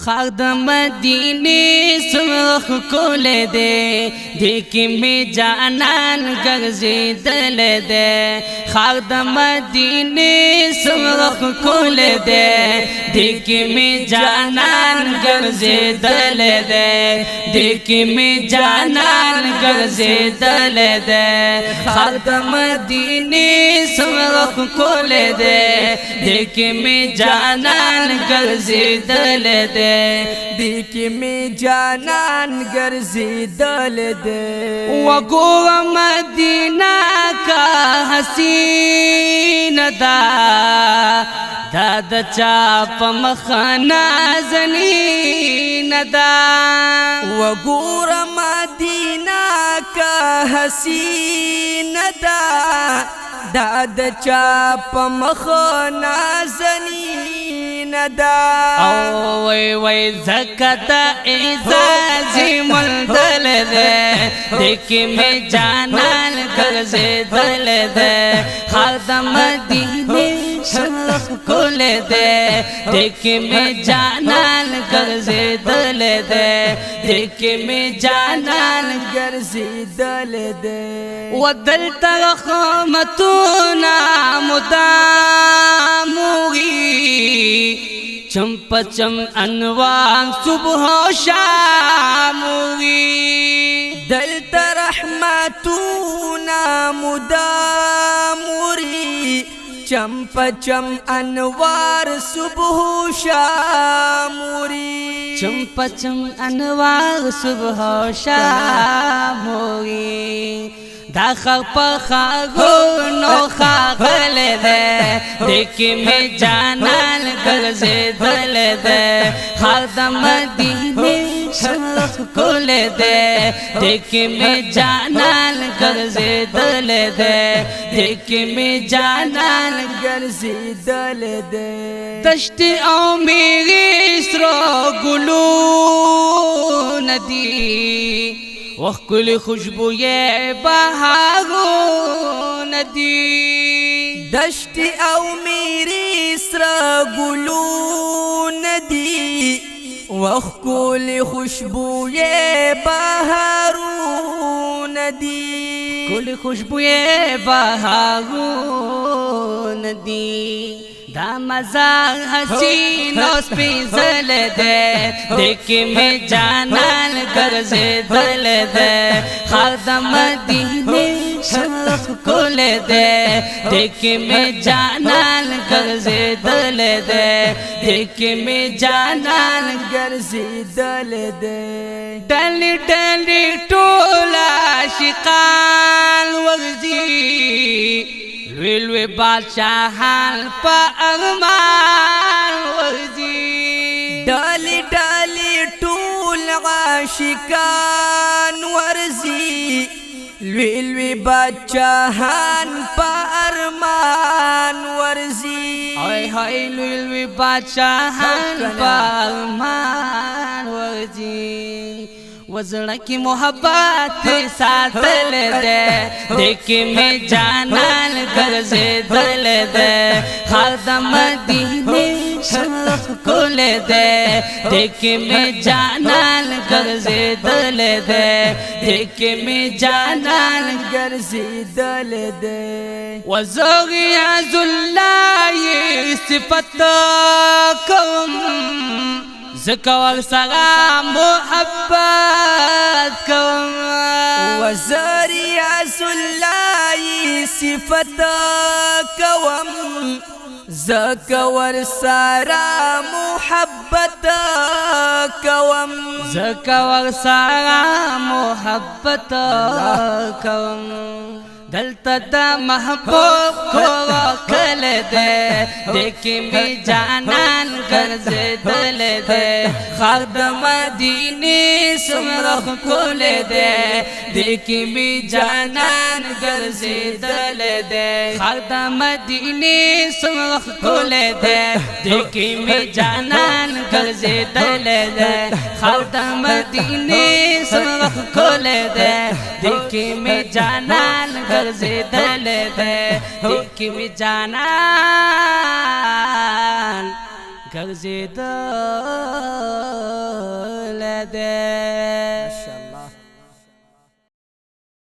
خاک د مدینه سمخ کول دے دیکی می جانان گرزیدل دے خاک د مدینه سمخ کول دے دیکی می جانان گرزیدل دے دیکی می جانان گرزیدل دے خاک د مدینه سمخ کول دے دیکی می جانان گرزیدل دے دیکی می جانان گرزیدل دے وگو مدینہ کا حسین دا داد چاپ مخانا زنین دا وگور مدینہ کا حسین دا داد چاپ مخانا زنین دا او وی وی زکتا اعزازی ملدل دے دیکی میں جانان گرزیدل دے خاک مدینہ شرف کول دے دیکی میں جانان گرزیدل دے دیکی میں جانان گرزیدل دے ودلت رحمتنا مدام ہوئی چم پچم انوار صبح و شام ہوئی دلت رحمتنا مدام ہوئی چم پچم انوار صبح و شام ہوئی چم پچم انوار صبح و شام ہوئی دا خاک خاگونو خاغل دے دیکی میں جانان گرزیدل دے خاک د مدینہ شرف کول دے دیکی میں جانان گرزیدل دے دیکی میں جانان گرزیدل دے دشت او میری سرو گلو ندی وخکل خوشبو یہ بہارو ندی دشت او میری سر گلو ندی وخکل خوشبو یہ بہارو ندی کل خوشبو یہ بہارو ندی دا مزار حسین و سپیزل دے دیکی میں جانان گرزیدل دے خاک د مدینہ شرف کول دے دیکی میں جانان گرزیدل دے دیکی میں جانان گرزیدل دے ڈلی ڈلی ٹولا شقان ورزی لوی بادشاہان پا ارمان ورزی ڈالی ڈالی ٹول عاشقان ورزی لوی بادشاہان پا ارمان ورزی اوئے ہوئے لوی بادشاہان پا ارمان ورزی وزڑ کی محبت ساتل دے دیکی میں جانان گرزیدل دے خاک د مدینہ شرف کول دے دیکی میں جانان گرزیدل دے دیکی میں جانان گرزیدل دے وزغیاز اللہ صفت کم زکور سغا محبت کم وزریاز اللہ صفت کوم زکور سارا محبت کوم زکور سغا محبت کم دلتا دا محبوب کو وکل دے دیکی میں جانان گرزیدل دے خاک د مدینہ سمرخ کول دے دیکی میں جانان گرزیدل دے خاک د مدینہ سمرخ کول دے دیکی میں جانان گرزیدل دے خاک د مدینہ سمرخ کول دے دیکی میں جانان گرزیدل دے دیکی میں جانان گرزیدل ده